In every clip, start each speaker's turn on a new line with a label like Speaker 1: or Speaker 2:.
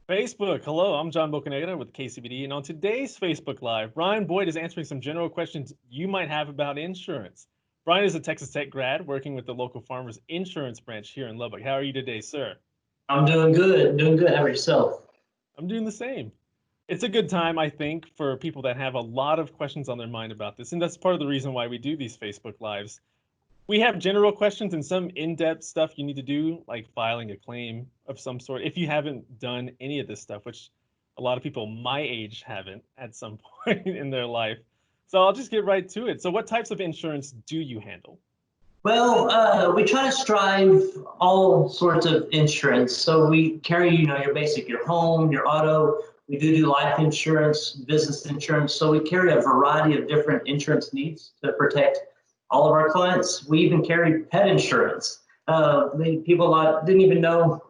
Speaker 1: Facebook. Hello, I'm John Bocanegra with KCBD, and on today's Facebook Live, Bryan Boyd is answering some general questions you might have about insurance. Bryan is a Texas Tech grad working with the local Farmers Insurance branch here in Lubbock. How are you today, sir?
Speaker 2: I'm doing good, doing good. How about yourself?
Speaker 1: I'm doing the same. It's a good time, I think, for people that have a lot of questions on their mind about this, and that's part of the reason why we do these Facebook Lives. We have general questions and some in-depth stuff you need to do, like filing a claim of some sort. If you haven't done any of this stuff, which a lot of people my age haven't at some point in their life. So I'll just get right to it. So what types of insurance do you handle?
Speaker 2: We try to strive all sorts of insurance. So we carry, your basic, your home, your auto. We do life insurance, business insurance. So we carry a variety of different insurance needs to protect all of our clients. We even carry pet insurance. People a lot didn't even know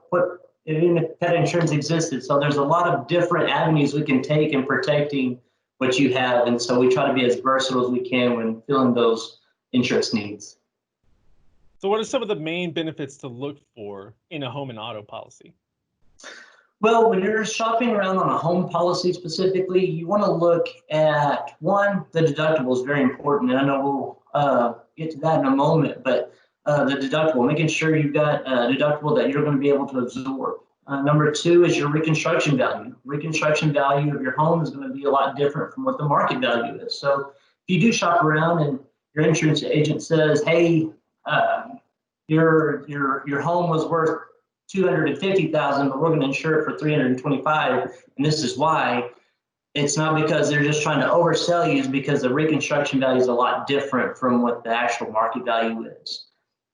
Speaker 2: even if pet insurance existed. So there's a lot of different avenues we can take in protecting what you have. And so we try to be as versatile as we can when filling those insurance needs.
Speaker 1: So what are some of the main benefits to look for in a home and auto policy?
Speaker 2: Well, when you're shopping around on a home policy specifically, you want to look at one, the deductible is very important. And I know we'll get to that in a moment, but the deductible, making sure you've got a deductible that you're going to be able to absorb. Number two is your reconstruction value. Reconstruction value of your home is going to be a lot different from what the market value is. So if you do shop around and your insurance agent says, hey, your home was worth 250,000, but we're going to insure it for 325, and this is why. It's not because they're just trying to oversell you, it's because the reconstruction value is a lot different from what the actual market value is.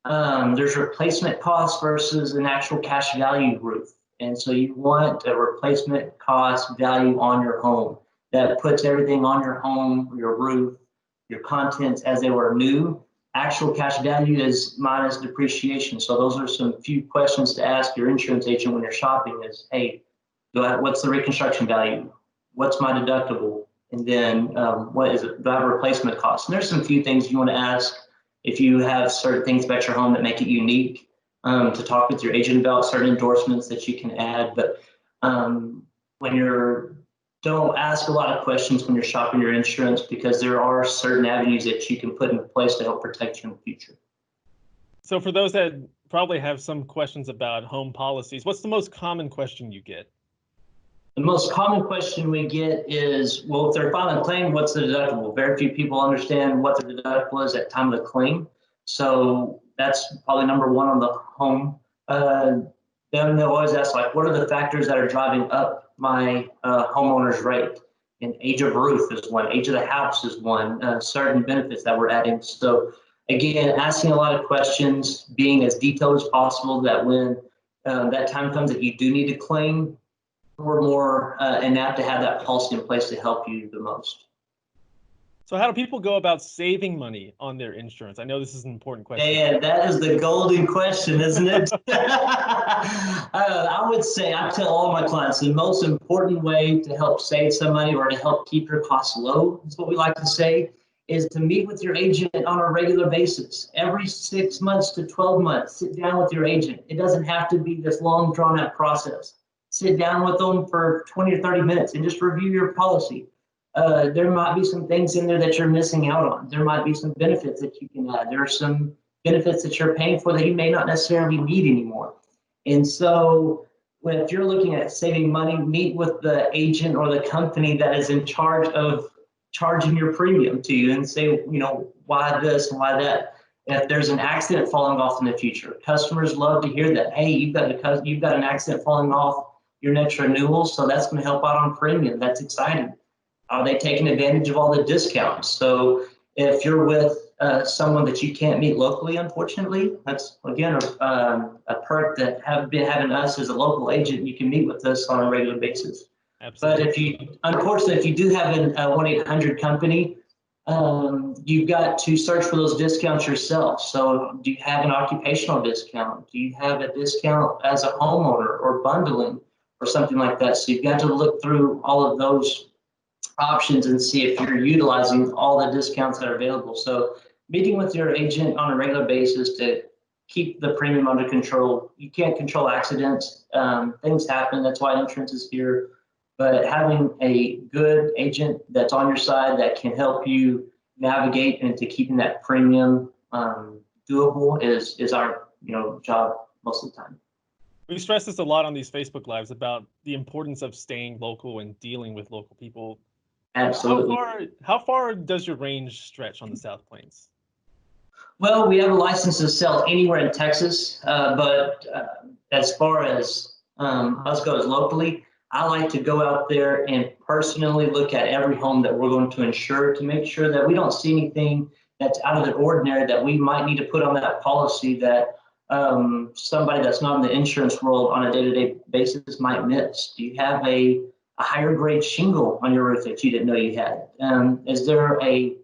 Speaker 2: There's replacement cost versus an actual cash value roof. And so you want a replacement cost value on your home that puts everything on your home, your roof, your contents as they were new. Actual cash value is minus depreciation. So those are some few questions to ask your insurance agent when you're shopping is, hey, what's the reconstruction value? What's my deductible? And then what is it? Do I have a replacement cost? And there's some few things you want to ask if you have certain things about your home that make it unique, to talk with your agent about certain endorsements that you can add. But when you're don't ask a lot of questions when you're shopping your insurance, because there are certain avenues that you can put in place to help protect you in the future.
Speaker 1: So for those that probably have some questions about home policies, what's the most common question you get?
Speaker 2: The most common question we get is, well, if they're filing a claim, what's the deductible? Very few people understand what the deductible is at time of the claim. So that's probably number one on the home. Then they'll always ask, like, what are the factors that are driving up my homeowner's rate? And age of roof is one, age of the house is one, certain benefits that we're adding. So again, asking a lot of questions, being as detailed as possible, that when that time comes that you do need to claim, we're more inept to have that policy in place to help you the most.
Speaker 1: So how do people go about saving money on their insurance? I know this is an important question.
Speaker 2: Yeah, that is the golden question, isn't it? I would say, I tell all my clients, the most important way to help save some money or to help keep your costs low, is what we like to say, is to meet with your agent on a regular basis. Every 6 months to 12 months, sit down with your agent. It doesn't have to be this long, drawn-out process. Sit down with them for 20 or 30 minutes and just review your policy. There might be some things in there that you're missing out on. There might be some benefits that you can add. There are some benefits that you're paying for that you may not necessarily need anymore. And so if you're looking at saving money, meet with the agent or the company that is in charge of charging your premium to you and say, why this and why that. If there's an accident falling off in the future, customers love to hear that. Hey, you've got an accident falling off your next renewal, so that's going to help out on premium. That's exciting. Are they taking advantage of all the discounts? So if you're with someone that you can't meet locally, unfortunately, that's, again, a perk that have been having us as a local agent. You can meet with us on a regular basis.
Speaker 1: Absolutely.
Speaker 2: But unfortunately, if you do have a 1-800 company, you've got to search for those discounts yourself. So do you have an occupational discount? Do you have a discount as a homeowner or bundling or something like that? So you've got to look through all of those options and see if you're utilizing all the discounts that are available. So meeting with your agent on a regular basis to keep the premium under control. You can't control accidents. Things happen. That's why insurance is here. But having a good agent that's on your side that can help you navigate into keeping that premium doable is our job most of the time.
Speaker 1: We stress this a lot on these Facebook Lives about the importance of staying local and dealing with local people.
Speaker 2: Absolutely.
Speaker 1: How far does your range stretch on the South Plains?
Speaker 2: Well, we have a license to sell anywhere in Texas, but as far as us goes locally, I like to go out there and personally look at every home that we're going to insure to make sure that we don't see anything that's out of the ordinary that we might need to put on that policy that somebody that's not in the insurance world on a day-to-day basis might miss. Do you have a higher grade shingle on your roof that you didn't know you had? Is there a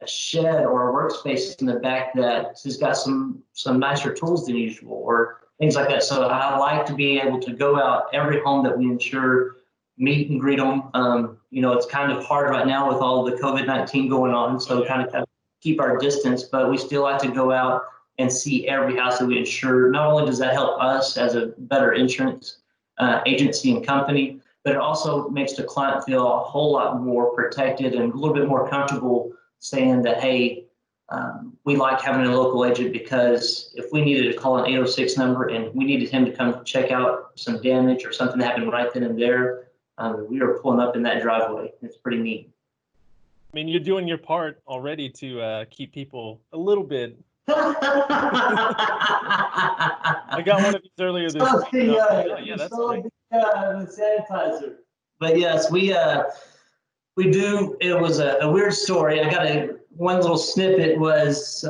Speaker 2: shed or a workspace in the back that has got some nicer tools than usual, or things like that? So I like to be able to go out every home that we insure, meet and greet them. It's kind of hard right now with all the COVID-19 going on, so kind of keep our distance, but we still like to go out and see every house that we insure. Not only does that help us as a better insurance agency and company, but it also makes the client feel a whole lot more protected and a little bit more comfortable saying that, hey, we like having a local agent, because if we needed to call an 806 number and we needed him to come check out some damage or something that happened right then and there, we were pulling up in that driveway. It's pretty neat.
Speaker 1: I mean, you're doing your part already to keep people a little bit. I got one of these earlier this week. Yeah, that's great.
Speaker 2: The sanitizer. But yes, we do. It was a weird story. I got one little snippet was,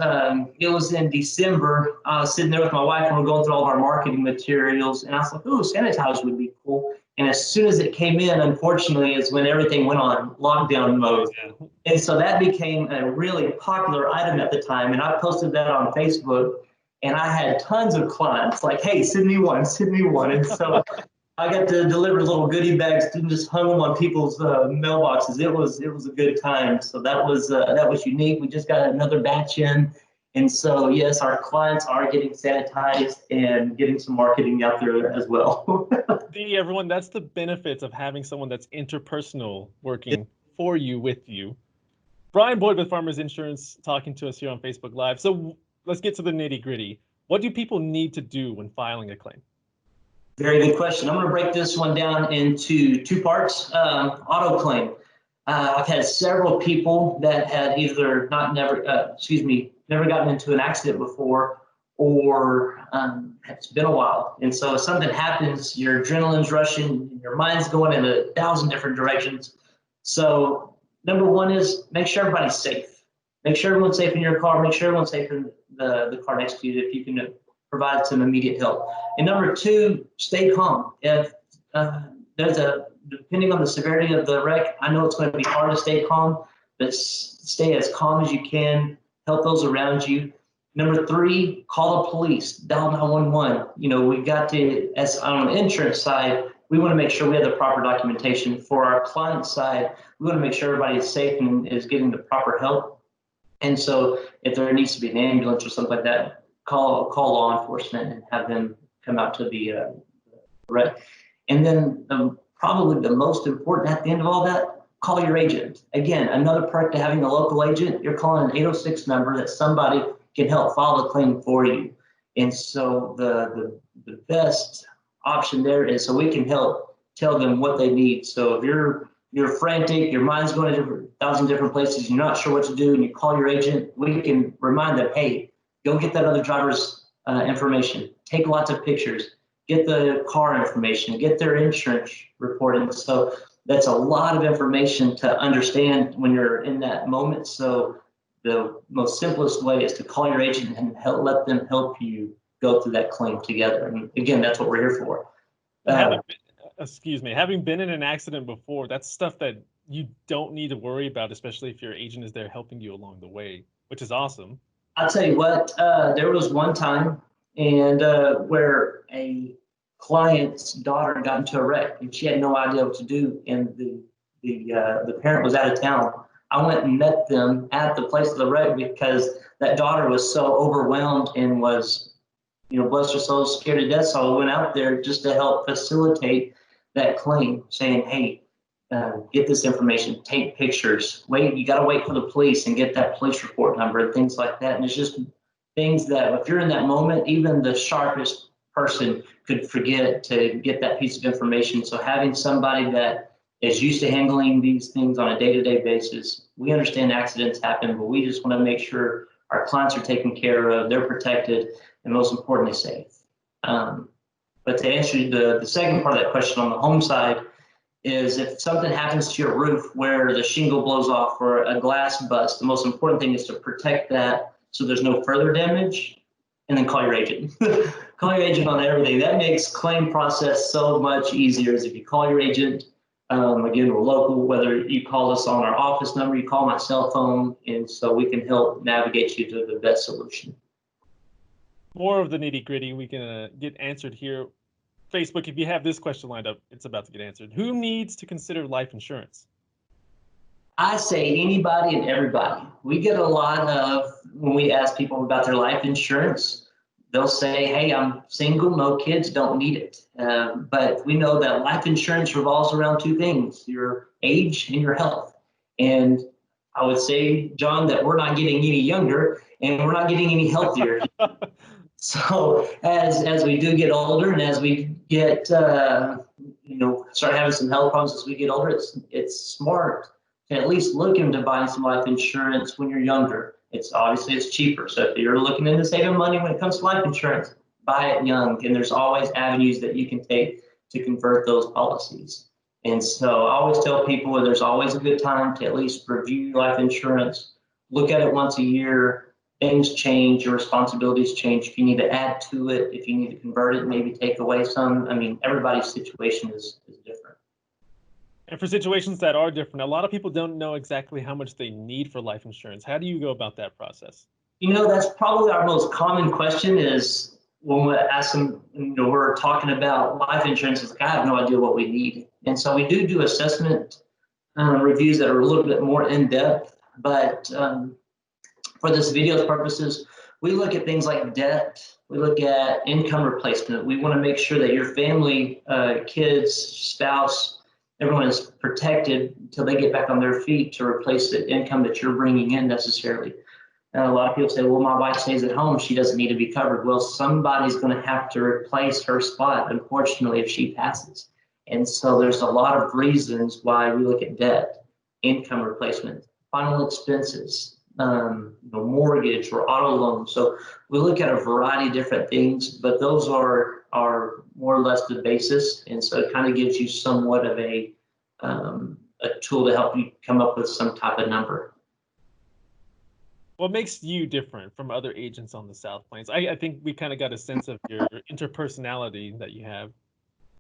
Speaker 2: it was in December. I was sitting there with my wife and we're going through all of our marketing materials, and I was like, ooh, sanitizer would be cool. And as soon as it came in, unfortunately, is when everything went on lockdown mode. Yeah. And so that became a really popular item at the time. And I posted that on Facebook, and I had tons of clients like, hey, send me one. And so I got to deliver little goodie bags and just hung them on people's mailboxes. It was a good time. So that was unique. We just got another batch in. And so, yes, our clients are getting sanitized and getting some marketing out there as well.
Speaker 1: Everyone, that's the benefits of having someone that's interpersonal working for you, with you. Bryan Boyd with Farmers Insurance talking to us here on Facebook Live. So let's get to the nitty gritty. What do people need to do when filing a claim?
Speaker 2: Very good question. I'm going to break this one down into two parts. Auto claim. I've had several people that had either never gotten into an accident before, or it's been a while. And so if something happens, your adrenaline's rushing, your mind's going in 1,000 different directions. So number one is make sure everybody's safe. Make sure everyone's safe in your car. Make sure everyone's safe in the car next to you if you can provide some immediate help. And number two, stay calm. If depending on the severity of the wreck, I know it's going to be hard to stay calm, but stay as calm as you can. Help those around you. Number three, call the police, dial 911. We got to, as on the insurance side, we want to make sure we have the proper documentation. For our client side, we want to make sure everybody is safe and is getting the proper help. And so if there needs to be an ambulance or something like that, call law enforcement and have them come out to the wreck. And then probably the most important at the end of all that, call your agent. Again, another perk to having a local agent, you're calling an 806 number that somebody can help file the claim for you. And so the best option there is so we can help tell them what they need. So if you're frantic, your mind's going to 1,000 different places, you're not sure what to do, and you call your agent, we can remind them, hey, go get that other driver's information, take lots of pictures, get the car information, get their insurance report. And so that's a lot of information to understand when you're in that moment. So the most simplest way is to call your agent and let them help you go through that claim together. And again, that's what we're here for.
Speaker 1: Having been in an accident before, that's stuff that you don't need to worry about, especially if your agent is there helping you along the way, which is awesome.
Speaker 2: I'll tell you what, there was one time where a client's daughter got into a wreck and she had no idea what to do, and the parent was out of town. I went and met them at the place of the wreck because that daughter was so overwhelmed and was, bless her soul, scared to death. So I went out there just to help facilitate that claim, saying, hey, get this information, take pictures, wait, you got to wait for the police and get that police report number and things like that. And it's just things that if you're in that moment, even the sharpest person could forget to get that piece of information. So having somebody that is used to handling these things on a day-to-day basis, we understand accidents happen, but we just want to make sure our clients are taken care of, they're protected, and most importantly, safe. But to answer the second part of that question on the home side, is if something happens to your roof where the shingle blows off or a glass bust, the most important thing is to protect that so there's no further damage, and then call your agent. Call your agent on everything. That makes claim process so much easier as if you call your agent. Again, we're local, whether you call us on our office number, you call my cell phone, and so we can help navigate you to the best solution.
Speaker 1: More of the nitty gritty we can get answered here. Facebook, if you have this question lined up, it's about to get answered. Who needs to consider life insurance?
Speaker 2: I say anybody and everybody. We get a lot of, when we ask people about their life insurance, they'll say, hey, I'm single, no kids, don't need it. But we know that life insurance revolves around two things, your age and your health. And I would say, John, that we're not getting any younger and we're not getting any healthier. So as we do get older and as we get, start having some health problems as we get older, it's smart to at least look into buying some life insurance when you're younger. It's cheaper. So if you're looking into saving money when it comes to life insurance, buy it young. And there's always avenues that you can take to convert those policies. And so I always tell people there's always a good time to at least review your life insurance, look at it once a year. Things change, your responsibilities change. If you need to add to it, if you need to convert it, maybe take away some. I mean, everybody's situation is different.
Speaker 1: And for situations that are different, a lot of people don't know exactly how much they need for life insurance. How do you go about that process?
Speaker 2: That's probably our most common question is when we ask them, we're talking about life insurance, it's like, I have no idea what we need. And so we do assessment reviews that are a little bit more in depth, but for this video's purposes, we look at things like debt. We look at income replacement. We want to make sure that your family, kids, spouse, everyone is protected until they get back on their feet to replace the income that you're bringing in necessarily. And a lot of people say, well, my wife stays at home. She doesn't need to be covered. Well, somebody's going to have to replace her spot, unfortunately, if she passes. And so there's a lot of reasons why we look at debt, income replacement, final expenses, mortgage or auto loan. So we look at a variety of different things, but those are more or less the basis. And so it kind of gives you somewhat of a tool to help you come up with some type of number.
Speaker 1: What makes you different from other agents on the South Plains? I think we kind of got a sense of your interpersonality that you have.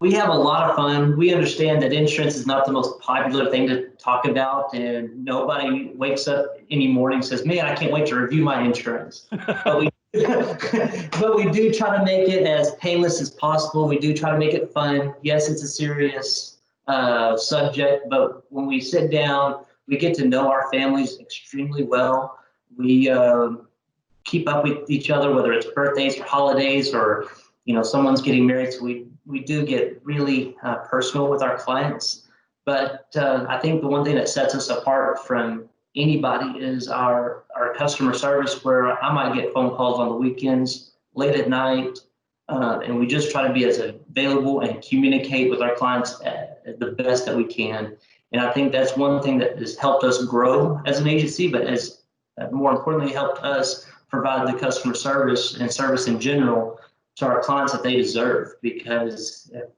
Speaker 2: We have a lot of fun. We understand that insurance is not the most popular thing to talk about, and nobody wakes up any morning and says, man, I can't wait to review my insurance. But we do try to make it as painless as possible. We do try to make it fun. Yes, it's a serious subject, but when we sit down, we get to know our families extremely well. We keep up with each other, whether it's birthdays or holidays or someone's getting married. So we do get really personal with our clients. But I think the one thing that sets us apart from anybody is our customer service, where I might get phone calls on the weekends, late at night, and we just try to be as available and communicate with our clients the best that we can. And I think that's one thing that has helped us grow as an agency, but has more importantly helped us provide the customer service and service in general to our clients that they deserve, because if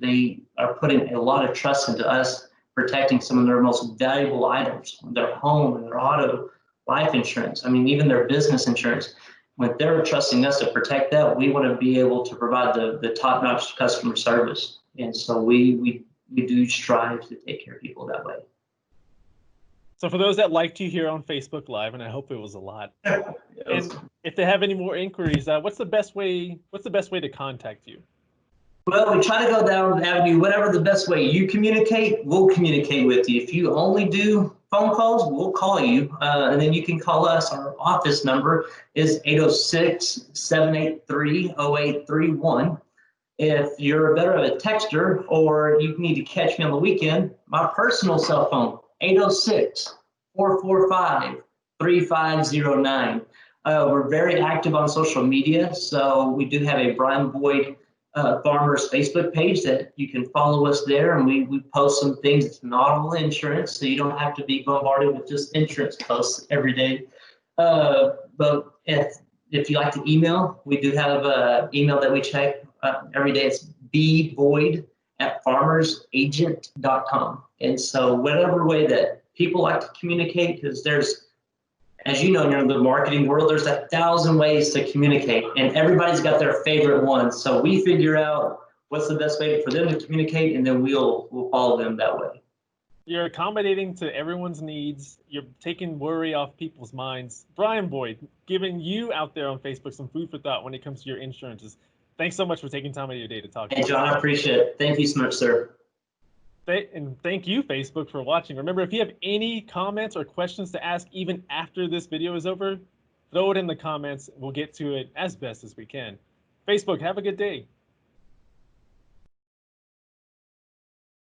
Speaker 2: they are putting a lot of trust into us protecting some of their most valuable items, their home and their auto, life insurance, even their business insurance, when they're trusting us to protect that, we want to be able to provide the top-notch customer service. And so we do strive to take care of people that way.
Speaker 1: So for those that liked you here on Facebook Live, and I hope it was a lot, and if they have any more inquiries, what's the best way to contact you?
Speaker 2: Well, we try to go down the avenue, whatever the best way you communicate, we'll communicate with you. If you only do phone calls, we'll call you. And then you can call us. Our office number is 806-783-0831. If you're better of a texter or you need to catch me on the weekend, my personal cell phone, 806-445-3509. We're very active on social media, so we do have a Bryan Boyd Farmers Facebook page that you can follow us there, and we post some things. It's not all insurance, so you don't have to be bombarded with just insurance posts every day. But if you like to email, we do have an email that we check every day. It's bboyd@farmersagent.com. And so whatever way that people like to communicate, because there's, as you know, in the marketing world, there's 1,000 ways to communicate, and everybody's got their favorite one. So we figure out what's the best way for them to communicate, and then we'll follow them that way.
Speaker 1: You're accommodating to everyone's needs. You're taking worry off people's minds. Bryan Boyd, giving you out there on Facebook some food for thought when it comes to your insurances. Thanks so much for taking time out of your day to talk to us.
Speaker 2: Hey, John, I appreciate it. Thank you so much, sir.
Speaker 1: And thank you, Facebook, for watching. Remember, if you have any comments or questions to ask even after this video is over, throw it in the comments. We'll get to it as best as we can. Facebook, have a good day.